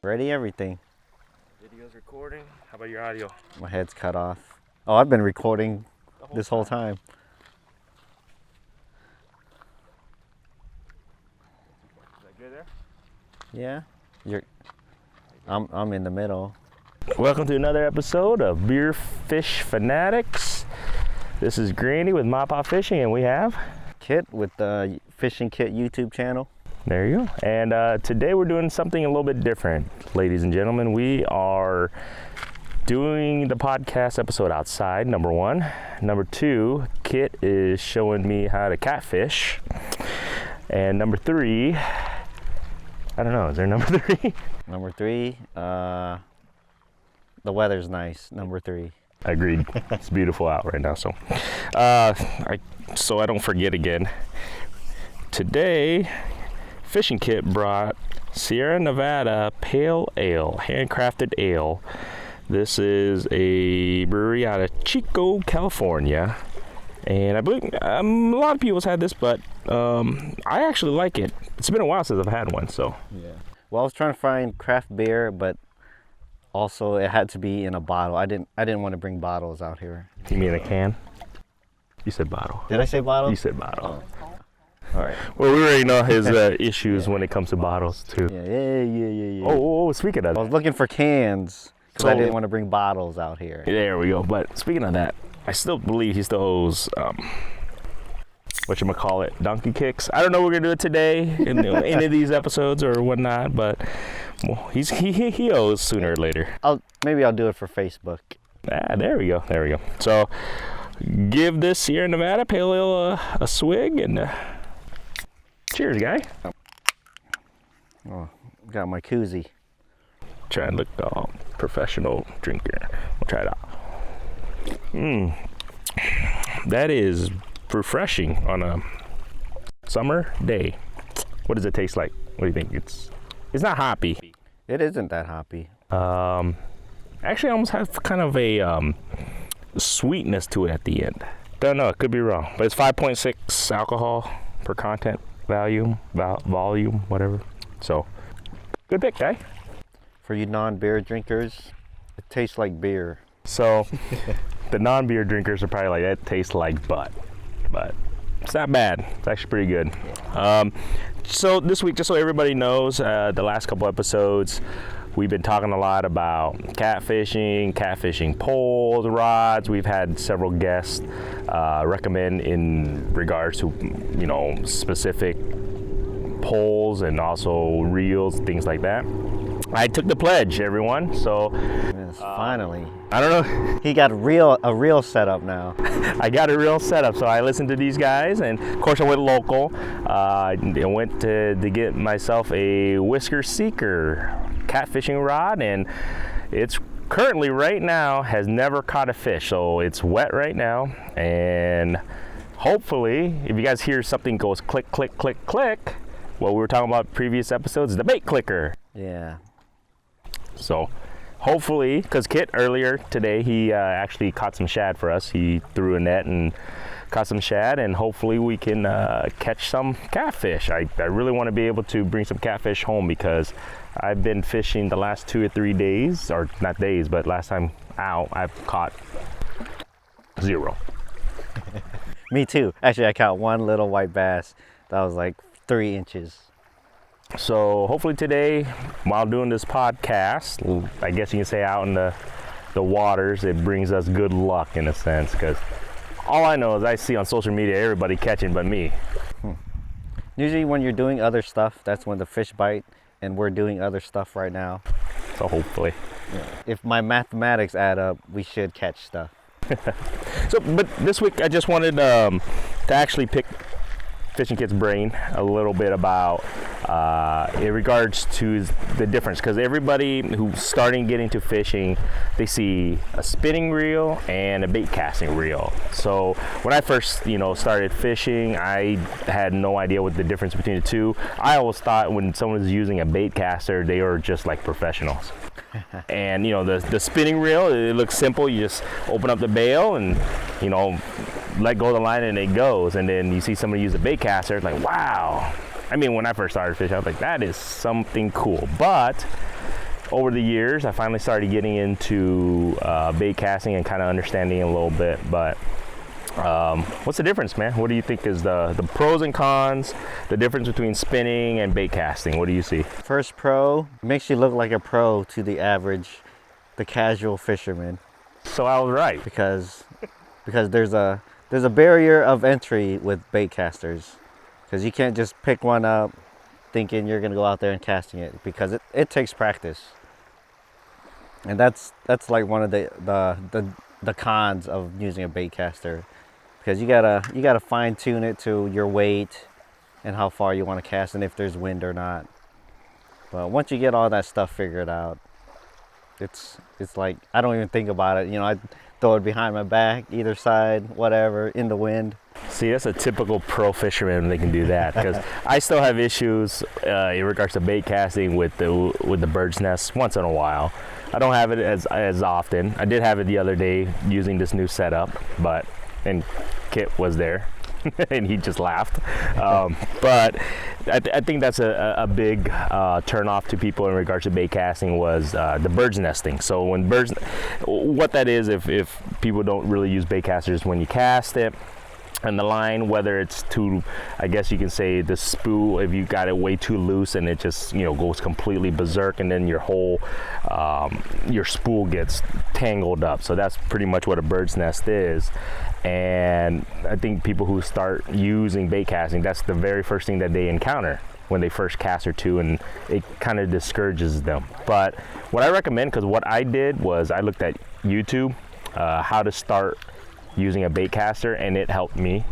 Ready everything. Video's recording. How about your audio? My head's cut off. Oh, I've been recording this whole time. Is that good there? Yeah. I'm in the middle. Welcome to another episode of Beer Fish Fanatics. This is Granny with MaPop Fishing, and we have Kith with the Fishing Kit YouTube channel. There you go. And today we're doing something a little bit different, ladies and gentlemen. We are doing the podcast episode outside, number one. Number two, Kit is showing me how to catfish. And number three, I don't know, is there number three? Number three, the weather's nice. Number three. Agreed. It's beautiful out right now. So I don't forget again. Today, Fishing Kit brought Sierra Nevada Pale Ale, handcrafted ale. This is a brewery out of Chico, California. And I believe a lot of people's had this, but I actually like it. It's been a while since I've had one, so. Yeah. Well, I was trying to find craft beer, but also it had to be in a bottle. I didn't want to bring bottles out here. You mean a can? You said bottle. Did I say bottle? You said bottle. All right. Well, we already know his issues when it comes to bottles, too. Yeah. Oh, speaking of that. I was looking for cans because I didn't want to bring bottles out here. There we go. But speaking of that, I still believe he still owes, whatchamacallit, donkey kicks. I don't know what we're going to do it today in any of these episodes or whatnot, but well, he owes sooner or later. Maybe I'll do it for Facebook. There we go. So give this Sierra Nevada Pale Ale a swig and cheers, guy. Oh, got my koozie. Try and look professional drinker. We'll try it out. That is refreshing on a summer day. What does it taste like? What do you think? It's not hoppy. It isn't that hoppy. Actually, I almost have kind of a sweetness to it at the end. Don't know. It could be wrong, but it's 5.6 alcohol per content volume, whatever. So, good pick, guy. For you non-beer drinkers, it tastes like beer. So, the non-beer drinkers are probably like, that tastes like butt. But it's not bad. It's actually pretty good. So this week, just so everybody knows, the last couple episodes, we've been talking a lot about catfishing poles, rods. We've had several guests recommend in regards to, specific poles and also reels, things like that. I took the pledge, everyone. So yes, finally, I don't know. He got a real setup now. I got a real setup, so I listened to these guys, and of course I went local. I went to get myself a Whisker Seeker catfishing rod, and it's currently right now has never caught a fish, so it's wet right now. And hopefully, if you guys hear something goes click, click, click, click, what we were talking about previous episodes is the bait clicker. Yeah. So hopefully, because Kit earlier today, he actually caught some shad for us. He threw a net and caught some shad, and hopefully we can catch some catfish. I really want to be able to bring some catfish home because I've been fishing the last 2 or 3 days, or not days, but last time out, I've caught 0. Me too. Actually, I caught one little white bass that was like 3 inches. So hopefully today, while doing this podcast, I guess you can say out in the waters, it brings us good luck in a sense, because all I know is I see on social media everybody catching but me. Usually when you're doing other stuff, that's when the fish bite, and we're doing other stuff right now. So hopefully. Yeah. If my mathematics add up, we should catch stuff. But this week I just wanted to actually pick Fishing Kit's brain a little bit about in regards to the difference, because everybody who's starting getting to fishing, they see a spinning reel and a bait casting reel. So when I first started fishing, I had no idea what the difference between the two. I always thought when someone was using a bait caster, they were just like professionals. And the spinning reel, it looks simple. You just open up the bail and let go of the line and it goes. And then you see somebody use a bait caster, it's like, wow. I mean, when I first started fishing, I was like, that is something cool. But over the years, I finally started getting into bait casting and kind of understanding it a little bit. But what's the difference, man? What do you think is the pros and cons, the difference between spinning and bait casting? What do you see? First pro makes you look like a pro to the casual fisherman. So I was right. Because there's a barrier of entry with bait casters. Because you can't just pick one up thinking you're gonna go out there and casting it, because it takes practice. And that's like one of the cons of using a bait caster, because you gotta fine tune it to your weight and how far you want to cast and if there's wind or not. But once you get all that stuff figured out, it's like I don't even think about it. You know, I throw it behind my back, either side, whatever, in the wind. See, that's a typical pro fisherman. They can do that, because I still have issues in regards to bait casting with the bird's nest once in a while. I don't have it as often. I did have it the other day using this new setup, and Kit was there and he just laughed. But I think that's a big turn off to people in regards to bait casting was the bird's nesting. So when what that is, if people don't really use bait casters, when you cast it, and the line, whether it's too, I guess you can say the spool, if you got it way too loose and it just, you know, goes completely berserk, and then your whole, your spool gets tangled up. So that's pretty much what a bird's nest is. And I think people who start using bait casting, that's the very first thing that they encounter when they first cast or two, and it kind of discourages them. But what I recommend, because what I did was I looked at YouTube, how to start using a bait caster, and it helped me.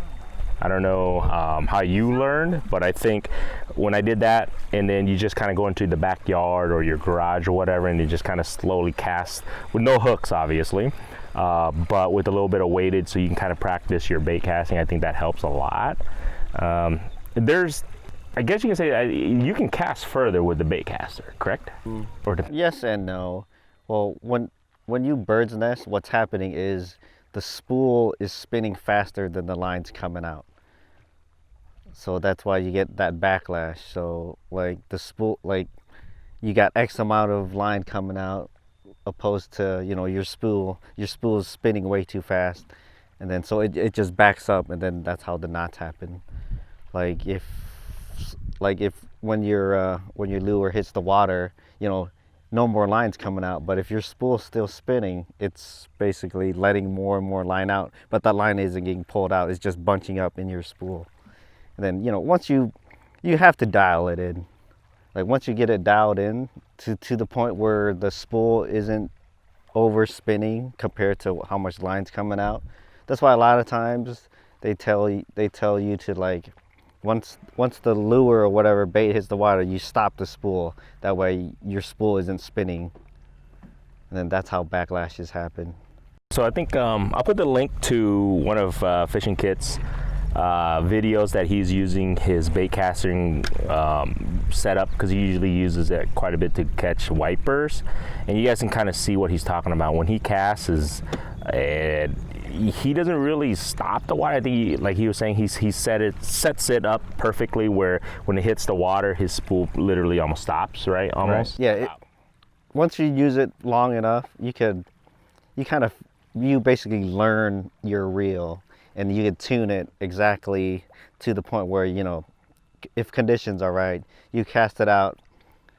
I don't know how you learned, but I think when I did that, and then you just kind of go into the backyard or your garage or whatever, and you just kind of slowly cast with no hooks, obviously, but with a little bit of weighted, so you can kind of practice your bait casting. I think that helps a lot. I guess you can say you can cast further with the bait caster, correct? Or Yes and no. Well, when you bird's nest, what's happening is the spool is spinning faster than the line's coming out. So that's why you get that backlash. So like the spool, like you got X amount of line coming out, opposed to, you know, your spool is spinning way too fast. And then so it just backs up, and then that's how the knots happen. Like if when your lure hits the water, you know, no more lines coming out, but if your spool's still spinning, it's basically letting more and more line out, but that line isn't getting pulled out, it's just bunching up in your spool. And then, you know, once you have to dial it in. Like once you get it dialed in to the point where the spool isn't over spinning compared to how much line's coming out. That's why a lot of times they tell you to, like, once the lure or whatever bait hits the water, you stop the spool. That way your spool isn't spinning. And then that's how backlashes happen. So I think I'll put the link to one of Fishing Kit's videos that he's using his bait casting setup, because he usually uses it quite a bit to catch wipers. And you guys can kind of see what he's talking about. When he casts, he doesn't really stop the water. I think, like he was saying, he sets it up perfectly where when it hits the water, his spool literally almost stops, right? Almost. Right. Yeah. Once you use it long enough, you basically learn your reel, and you can tune it exactly to the point where, you know, if conditions are right, you cast it out,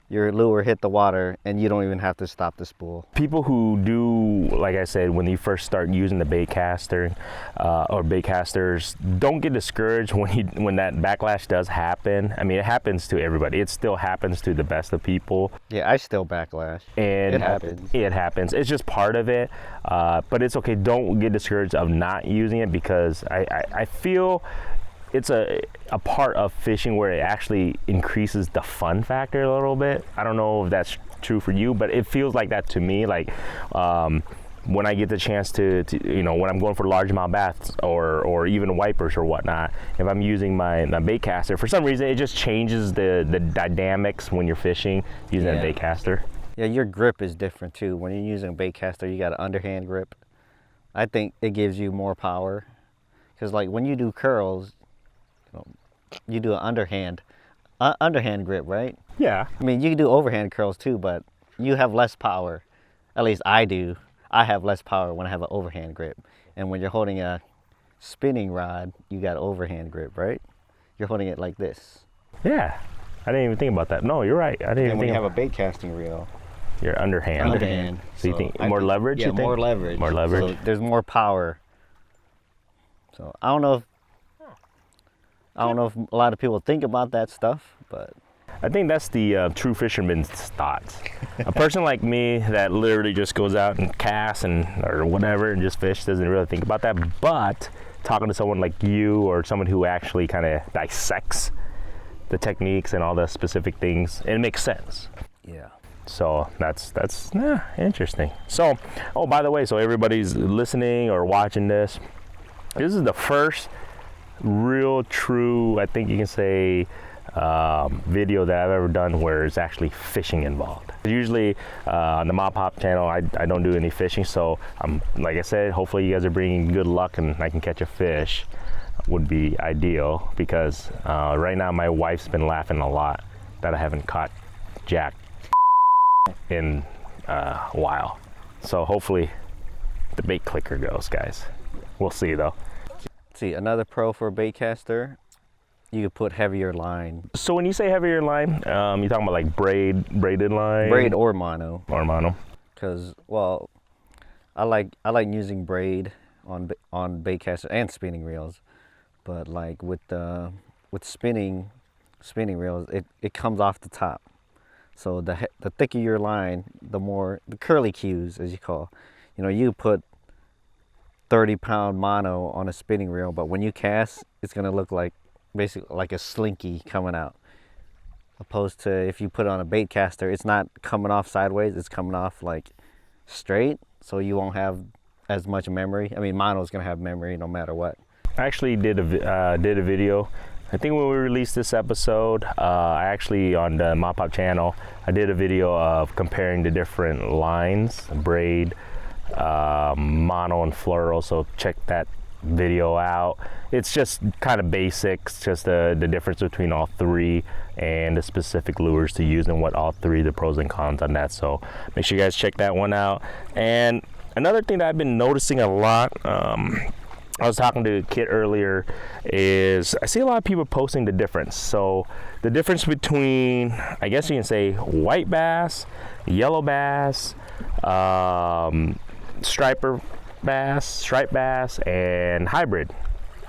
your lure hit the water, and you don't even have to stop the spool. People who do, like I said, when you first start using the bait caster or bait casters, don't get discouraged when that backlash does happen. I mean, it happens to everybody. It still happens to the best of people. Yeah, I still backlash. And it happens. It happens. It's just part of it. But it's okay. Don't get discouraged of not using it, because I feel it's a part of fishing where it actually increases the fun factor a little bit. I don't know if that's true for you, but it feels like that to me. Like when I get the chance to you know, when I'm going for largemouth bass or even wipers or whatnot, if I'm using my bait caster, for some reason it just changes the dynamics when you're fishing using a bait caster. Yeah, your grip is different too. When you're using a bait caster, you got an underhand grip. I think it gives you more power, because like when you do curls, you do an underhand grip, right? Yeah. I mean, you can do overhand curls too, but you have less power. At least I do. I have less power when I have an overhand grip. And when you're holding a spinning rod, you got overhand grip, right? You're holding it like this. Yeah, I didn't even think about that. No, you're right. I didn't even And when think you have about a bait casting reel, your underhand. underhand. So you think more leverage? Yeah, you think? more leverage. More leverage. So there's more power. So I don't know if a lot of people think about that stuff, but I think that's the true fisherman's thoughts. A person like me that literally just goes out and casts or whatever and just fish doesn't really think about that. But talking to someone like you or someone who actually kind of dissects the techniques and all the specific things, it makes sense. yeah. So that's interesting. So, oh, by the way, so everybody's listening or watching this, this is the first real true, I think you can say, video that I've ever done where it's actually fishing involved. Usually on the MaPop channel, I don't do any fishing, so like I said, hopefully you guys are bringing good luck and I can catch a fish. Would be ideal, because right now my wife's been laughing a lot that I haven't caught jack in a while. So hopefully the bait clicker goes, guys. We'll see though. See, another pro for a bait caster, you could put heavier line. So when you say heavier line, you're talking about like braided line? Braid or mono. Or mono. Because, well, I like using braid on bait caster and spinning reels, but like with spinning reels, it comes off the top. So the thicker your line, the more the curly cues, as you call. You know, you put 30-pound mono on a spinning reel, but when you cast, it's gonna look like basically like a slinky coming out. Opposed to if you put it on a bait caster, it's not coming off sideways, it's coming off like straight, so you won't have as much memory. I mean, mono's gonna have memory no matter what. I actually did a video. I think when we released this episode, I actually on the MaPop channel, I did a video of comparing the different lines, braid, mono and fluoro, so check that video out. It's just kind of basics, just the difference between all three and the specific lures to use and what all three, the pros and cons on that. So make sure you guys check that one out. And another thing that I've been noticing a lot, I was talking to Kith earlier, is I see a lot of people posting the difference. So the difference between, I guess you can say, white bass, yellow bass, striper bass, striped bass, and hybrid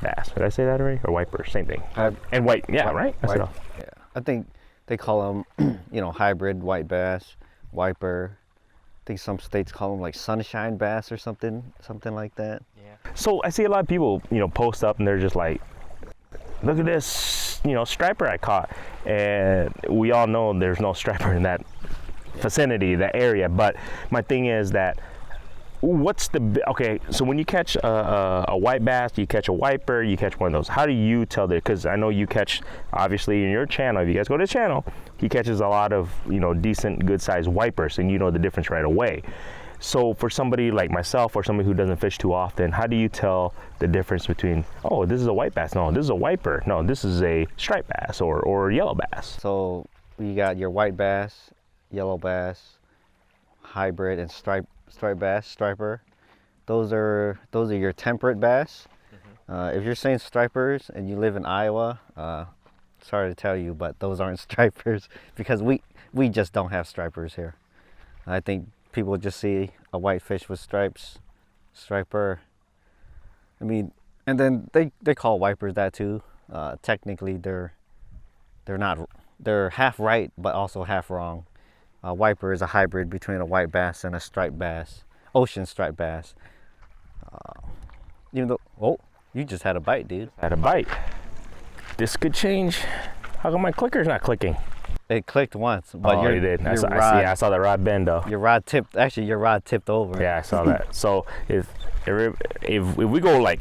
bass. Did I say that right? Or wiper, same thing. And white, yeah, right? White, yeah. I think they call them, hybrid white bass, wiper. I think some states call them like sunshine bass or something like that. Yeah. So I see a lot of people, post up and they're just like, look at this, striper I caught. And we all know there's no striper in that vicinity, that area. But my thing is that, okay, so when you catch a white bass, you catch a wiper, you catch one of those, how do you tell that? Because I know you catch, obviously in your channel, if you guys go to the channel, he catches a lot of, decent, good sized wipers, and you know the difference right away. So for somebody like myself or somebody who doesn't fish too often, how do you tell the difference between, oh, this is a white bass, no, this is a wiper, no, this is a striped bass or yellow bass? So you got your white bass, yellow bass, hybrid, and striped bass, striper. Those are your temperate bass. If you're saying stripers and you live in Iowa, sorry to tell you, but those aren't stripers, because we just don't have stripers here. I think people just see a white fish with stripes, striper. I mean, and then they call wipers that too. Technically, they're half right, but also half wrong. Wiper is a hybrid between a white bass and a striped bass, ocean striped bass. Even though, oh, you just had a bite, dude. Had a bite. This could change. How come my clicker's not clicking? It clicked once, but it did. I saw the rod bend though. Your rod tipped over. Yeah, I saw that. So if we go like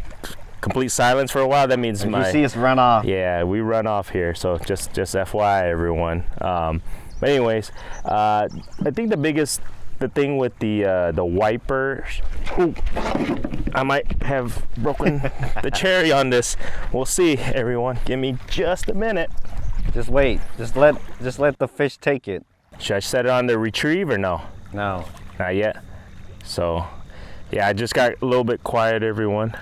complete silence for a while, that means you see us run off. Yeah, we run off here. So just FYI, everyone. But anyways, I think the thing with the wiper, I might have broken the cherry on this. We'll see, everyone. Give me just a minute. Just wait. Just let the fish take it. Should I set it on the retrieve or no? No. Not yet. So, yeah, I just got a little bit quiet, everyone.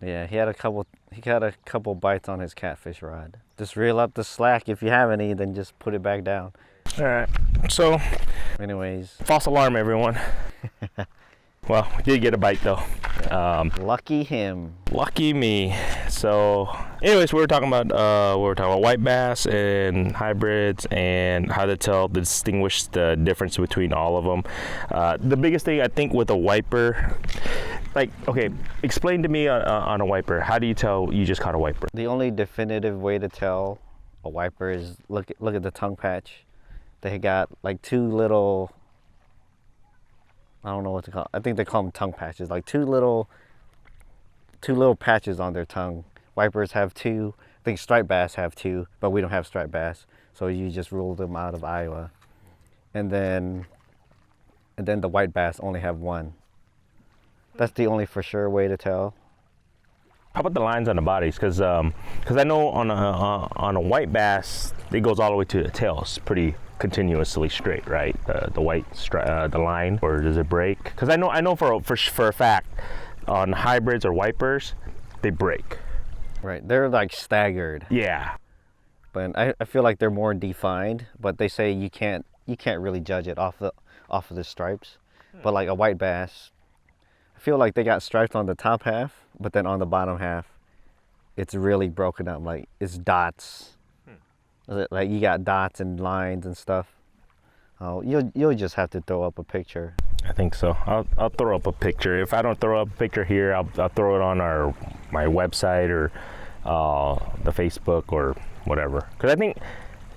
Yeah, he had a couple bites on his catfish rod. Just reel up the slack. If you have any, then just put it back down. All right. So, anyways, false alarm, everyone. Well, we did get a bite though. Lucky him. Lucky me. So, anyways, we were talking about white bass and hybrids and how to distinguish the difference between all of them. The biggest thing I think with a wiper, like, okay, explain to me on a wiper. How do you tell you just caught a wiper? The only definitive way to tell a wiper is look at the tongue patch. They got like two little, I don't know what to call. I think they call them tongue patches. Like two little patches on their tongue. Wipers have two. I think striped bass have two, but we don't have striped bass, so you just rule them out of Iowa. And then the white bass only have one. That's the only for sure way to tell. How about the lines on the bodies? Because I know on a white bass, it goes all the way to the tail. It's pretty continuously straight, right? The line, or does it break? Because I know for a fact on hybrids or wipers, they break. Right, they're like staggered. Yeah. But I feel like they're more defined. But they say you can't really judge it off of the stripes. But like a white bass, I feel like they got stripes on the top half, but then on the bottom half, it's really broken up. Like it's dots. Like you got dots and lines and stuff. Oh, you'll just have to throw up a picture. I think so. I'll throw up a picture. If I don't throw up a picture here, I'll throw it on my website or the Facebook or whatever. Because I think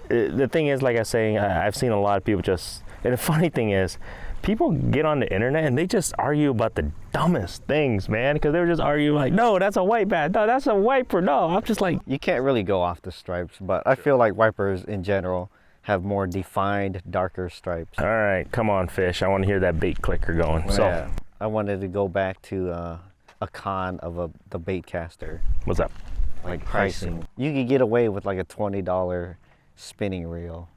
the thing is, like I was saying, I've seen a lot of people just. And the funny thing is, people get on the internet and they just argue about the dumbest things, man. Because they're just arguing like, no, that's a white bass. No, that's a wiper. No, I'm just like. You can't really go off the stripes, but I feel like wipers in general have more defined, darker stripes. All right, come on, fish. I want to hear that bait clicker going. So, yeah, I wanted to go back to a con of the baitcaster. What's up? Like pricing. You could get away with like a $20 spinning reel.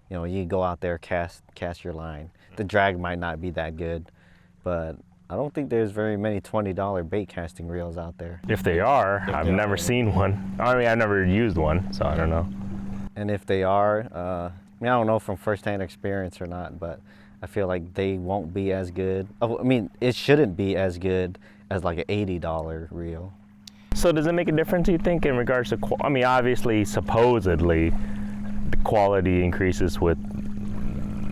You know, you go out there, cast your line. The drag might not be that good, but I don't think there's very many $20 bait casting reels out there. If they are, I've never seen one. I mean, I've never used one, so I don't know. And if they are, I don't know from firsthand experience or not, but I feel like they won't be as good. Oh, I mean, it shouldn't be as good as like an $80 reel. So does it make a difference, you think, in regards to, I mean, obviously, supposedly, the quality increases with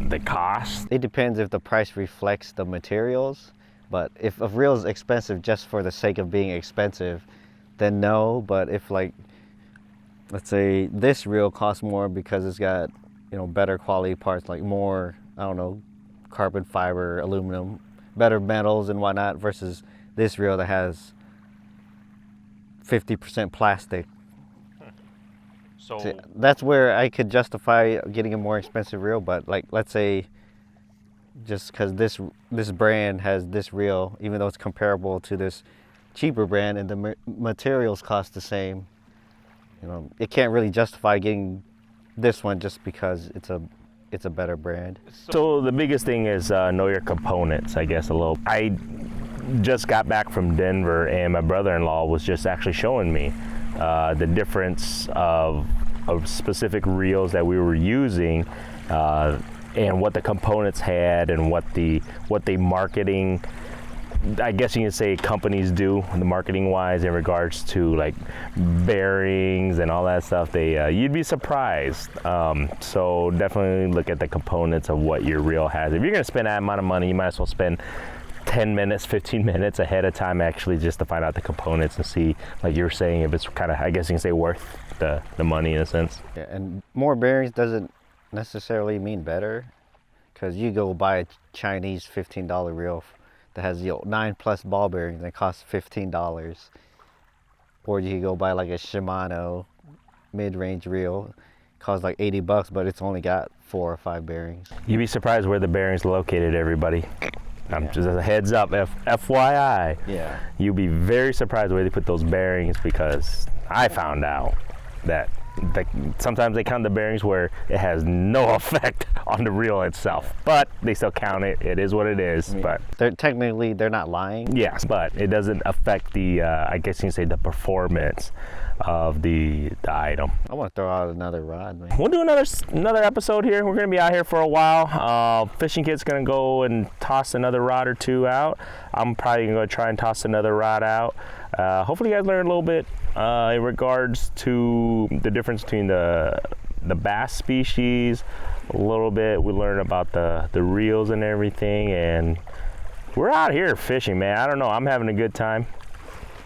the cost? It depends if the price reflects the materials, but if a reel is expensive just for the sake of being expensive, then no. But if, like, let's say this reel costs more because it's got, you know, better quality parts, like more, I don't know, carbon fiber, aluminum, better metals and whatnot, versus this reel that has 50% plastic. So that's where I could justify getting a more expensive reel. But like, let's say, just because this brand has this reel, even though it's comparable to this cheaper brand and the materials cost the same, you know, it can't really justify getting this one just because it's a better brand. So the biggest thing is know your components, I guess, a little. I just got back from Denver and my brother-in-law was just actually showing me the difference of specific reels that we were using and what the components had and what the marketing, I guess you can say, companies do the marketing wise in regards to like bearings and all that stuff. You'd be surprised. So definitely look at the components of what your reel has. If you're gonna spend that amount of money, you might as well spend 10 minutes, 15 minutes ahead of time actually just to find out the components and see, like you were saying, if it's kind of, I guess you can say, worth the money in a sense. Yeah, and more bearings doesn't necessarily mean better, because you go buy a Chinese $15 reel that has, you know, 9+ ball bearings and it costs $15, or you go buy like a Shimano mid-range reel, costs like $80, but it's only got 4 or 5 bearings. You'd be surprised where the bearings located, everybody. Just as a heads up, FYI. Yeah. You'll be very surprised where they put those bearings, because I found out that sometimes they count the bearings where it has no effect on the reel itself, but they still count it. It is what it is. But they're not lying. Yes, but it doesn't affect the I guess you can say the performance of the item. I want to throw out another rod, man. We'll do another episode here. We're gonna be out here for a while. Fishing Kit's gonna go and toss another rod or two out. I'm probably gonna try and toss another rod out. Hopefully you guys learn a little bit in regards to the difference between the bass species. A little bit we learn about the reels and everything, and we're out here fishing, man. I don't know, I'm having a good time.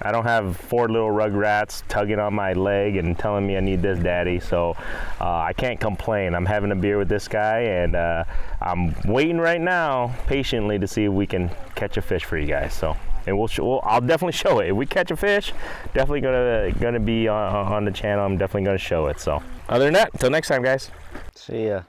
I don't have 4 little rugrats tugging on my leg and telling me I need this, daddy, so I can't complain. I'm having a beer with this guy, and I'm waiting right now patiently to see if we can catch a fish for you guys. So, and I'll definitely show it. If we catch a fish, definitely gonna be on the channel. I'm definitely gonna show it. So, other than that, until next time, guys. See ya.